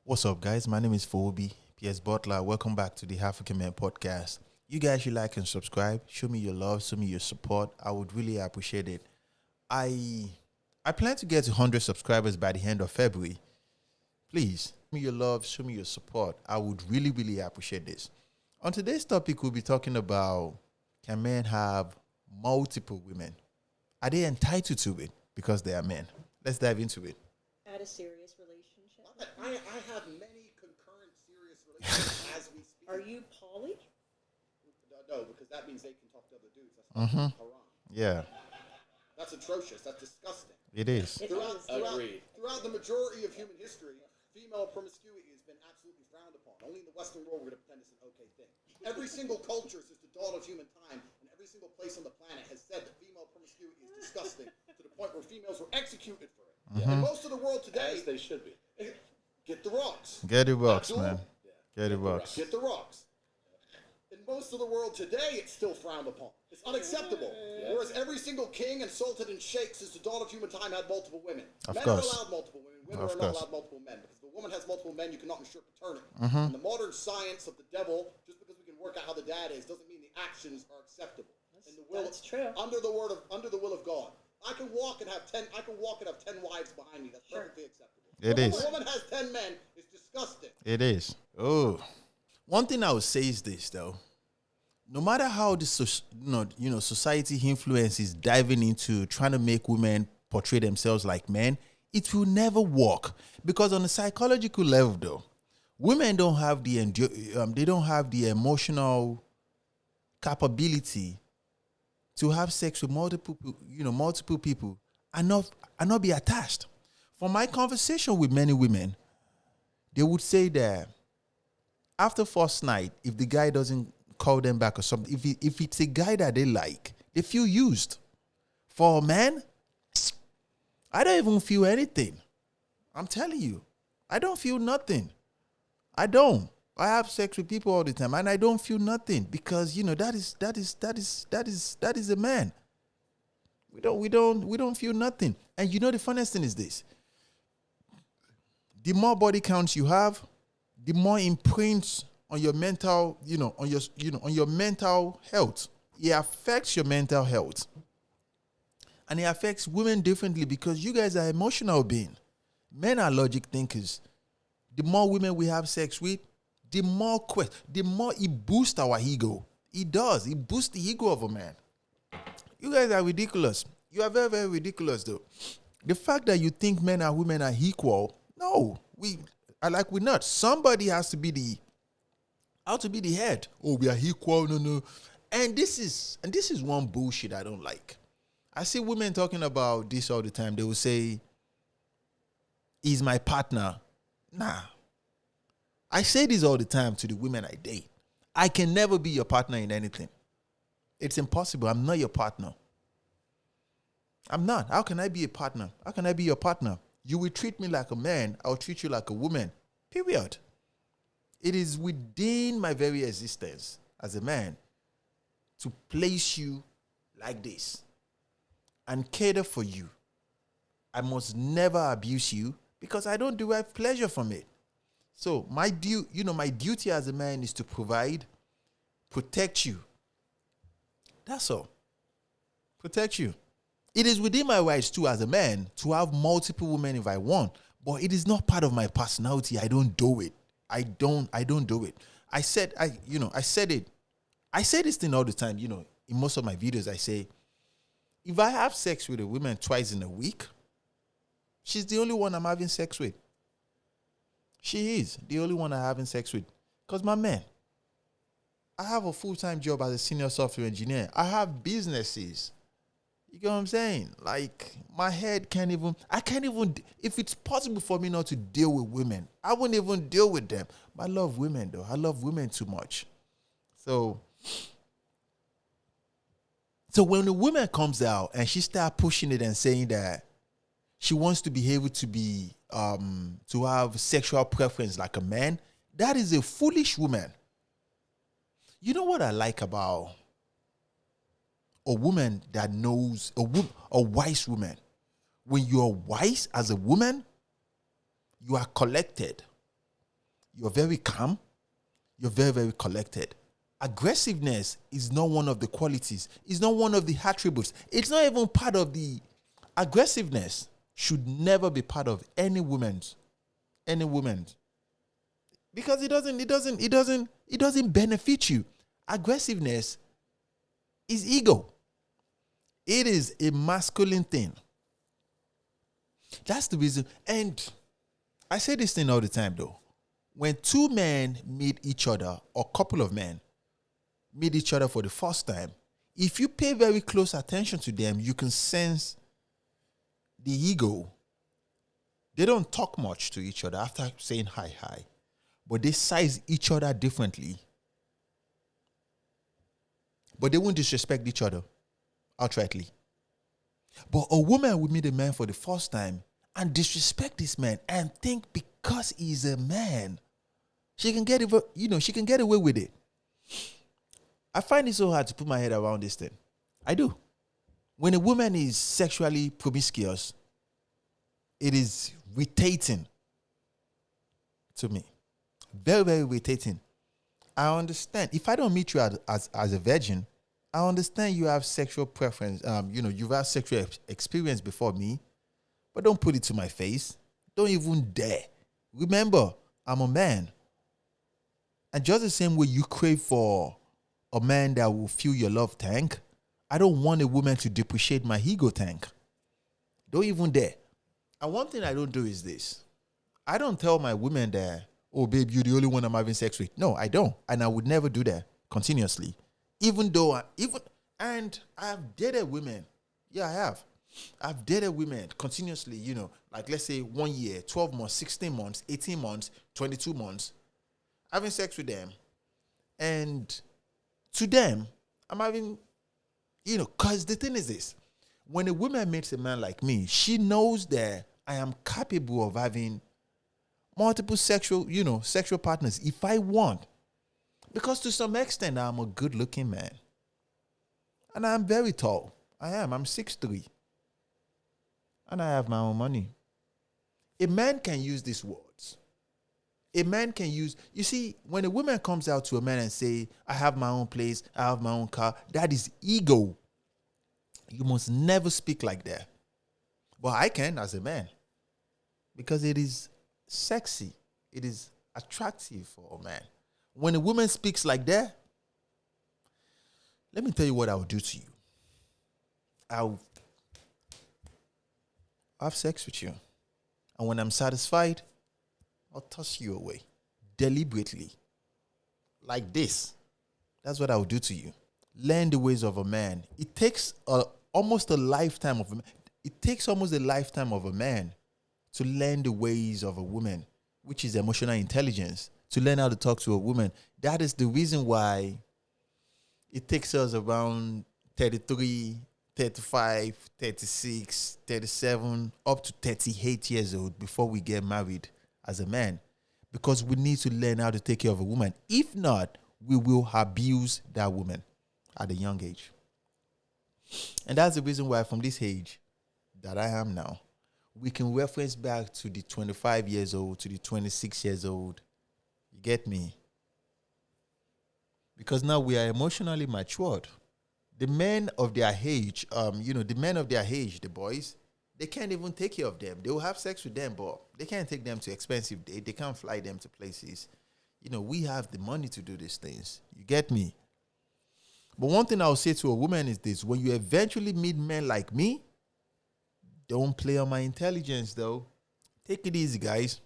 What's up, guys? My name is Phoebe P.S. Butler. Welcome back to the African Man podcast. You guys should like and subscribe. Show me your love. Show me your support. I would really appreciate it. I I plan to get to 100 subscribers by the end of February. Please, show me your love. Show me your support. I would really appreciate this. On today's topic, we'll be talking about, can men have multiple women? Are they entitled to it because they are men? Let's dive into it. Had a serious relationship. I have many concurrent serious relationships as we speak. Are you poly? No, because that means they can talk to other dudes. That's not haram. Yeah, That's atrocious. That's disgusting. it is. It Throughout, is. throughout, Agreed. throughout the majority of human history, female promiscuity has been absolutely frowned upon. Only in the Western world we're going to pretend it's an okay thing. Every single culture since the dawn of human time, and every single place on the planet has said that female promiscuity is disgusting to the point where females were executed for it. And most of the world today, As they should be. get the rocks. Get it rocks, Abdul, man. Get it rocks. Get the rocks. In most of the world today, it's still frowned upon. It's unacceptable. Whereas every single king and sultan and sheikh since the dawn of human time had multiple women. Of Men course. are allowed multiple women. Women Of are not course. allowed multiple men. Because if a woman has multiple men, you cannot ensure paternity. And the modern science of the devil, just because we can work out how the dad is, doesn't mean the actions are acceptable. And the will That's true. under the will of God. I can walk and have 10 wives behind me. That's perfectly acceptable. It If is. a woman has 10 men, it's disgusting. It is. Oh, one thing I would say is this, though. No matter how the society influence is diving into trying to make women portray themselves like men, it will never work, because on a psychological level, though, women don't have they don't have the emotional capability to have sex with multiple people and not be attached. From my conversation with many women, they would say that after first night, if the guy doesn't call them back or something, if it's a guy that they like, they feel used. For a man, I don't even feel anything. I'm telling you, I don't feel nothing. I don't. I have sex with people all the time, and I don't feel nothing, because that is a man. We don't feel nothing. And the funniest thing is this: the more body counts you have, the more imprints on your mental, on your mental health. It affects your mental health. And it affects women differently, because you guys are emotional beings. Men are logic thinkers. The more women we have sex with, the more it boosts our ego. It does. It boosts the ego of a man. You guys are ridiculous. You are very ridiculous, though. The fact that you think men and women are equal, no, we're not. Somebody has to be the head. Oh, we are equal. No. And this is one bullshit I don't like. I see women talking about this all the time. They will say, "He's my partner." Nah. I say this all the time to the women I date. I can never be your partner in anything. It's impossible. I'm not your partner. I'm not. How can I be a partner? How can I be your partner? You will treat me like a man. I'll treat you like a woman. Period. It is within my very existence as a man to place you like this and cater for you. I must never abuse you, because I don't derive pleasure from it. So my duty as a man is to provide, protect you. That's all. Protect you. It is within my rights too, as a man, to have multiple women if I want, but it is not part of my personality. I don't do it. I don't do it. I said it. I say this thing all the time, in most of my videos. I say, if I have sex with a woman twice in a week, she's the only one I'm having sex with. She is the only one I'm having sex with. Because, my man, I have a full-time job as a senior software engineer. I have businesses. You get what I'm saying? Like, my head I can't even, if it's possible for me not to deal with women, I wouldn't even deal with them. But I love women, though. I love women too much. So when the woman comes out and she starts pushing it and saying that she wants to be able to be, to have sexual preference like a man, that is a foolish woman. You know what I like about a woman that knows, a wise woman? When you're wise as a woman, you are collected. You're very calm. You're very, very collected. Aggressiveness is not one of the qualities. It's not one of the attributes. It's not even part of the aggressiveness. Should never be part of any woman's. Because it doesn't benefit you. Aggressiveness is ego. It is a masculine thing. That's the reason. And I say this thing all the time though. When two men meet each other, or a couple of men meet each other for the first time, if you pay very close attention to them, you can sense the ego. They don't talk much to each other after saying hi, but they size each other differently. But they won't disrespect each other outrightly. But a woman will meet a man for the first time and disrespect this man and think because he's a man, she can get away with it. I find it so hard to put my head around this thing. I do. When a woman is sexually promiscuous, it is irritating to me. Very, very irritating. I understand. If I don't meet you as a virgin, I understand you have sexual preference. You've had sexual experience before me, but don't put it to my face. Don't even dare. Remember, I'm a man. And just the same way you crave for a man that will fill your love tank, I don't want a woman to depreciate my ego tank. Don't even dare. And one thing I don't do is this. I don't tell my women that, oh, babe, you're the only one I'm having sex with. No, I don't. And I would never do that continuously. And I've dated women. Yeah, I have. I've dated women continuously, like let's say 1 year, 12 months, 16 months, 18 months, 22 months, having sex with them. And to them, I'm having, because the thing is this. When a woman meets a man like me, she knows that I am capable of having multiple sexual partners if I want. Because to some extent, I'm a good-looking man. And I'm very tall. I'm 6'3". And I have my own money. A man can use these words. A man can use, when a woman comes out to a man and say, I have my own place, I have my own car, that is ego. You must never speak like that. But I can as a man. Because it is sexy. It is attractive for a man. When a woman speaks like that, let me tell you what I will do to you. I'll have sex with you. And when I'm satisfied, I'll toss you away. Deliberately. Like this. That's what I will do to you. Learn the ways of a man. It takes almost a lifetime of a man. It takes almost a lifetime of a man to learn the ways of a woman, which is emotional intelligence, to learn how to talk to a woman. That is the reason why it takes us around 33, 35, 36, 37, up to 38 years old before we get married as a man. Because we need to learn how to take care of a woman. If not, we will abuse that woman at a young age. And that's the reason why from this age that I am now, we can reference back to the 25 years old, to the 26 years old. You get me? Because now we are emotionally matured. The men of their age, the boys, they can't even take care of them. They will have sex with them, but they can't take them to expensive dates. They can't fly them to places. We have the money to do these things. You get me? But one thing I'll say to a woman is this. When you eventually meet men like me, don't play on my intelligence, though. Take it easy, guys.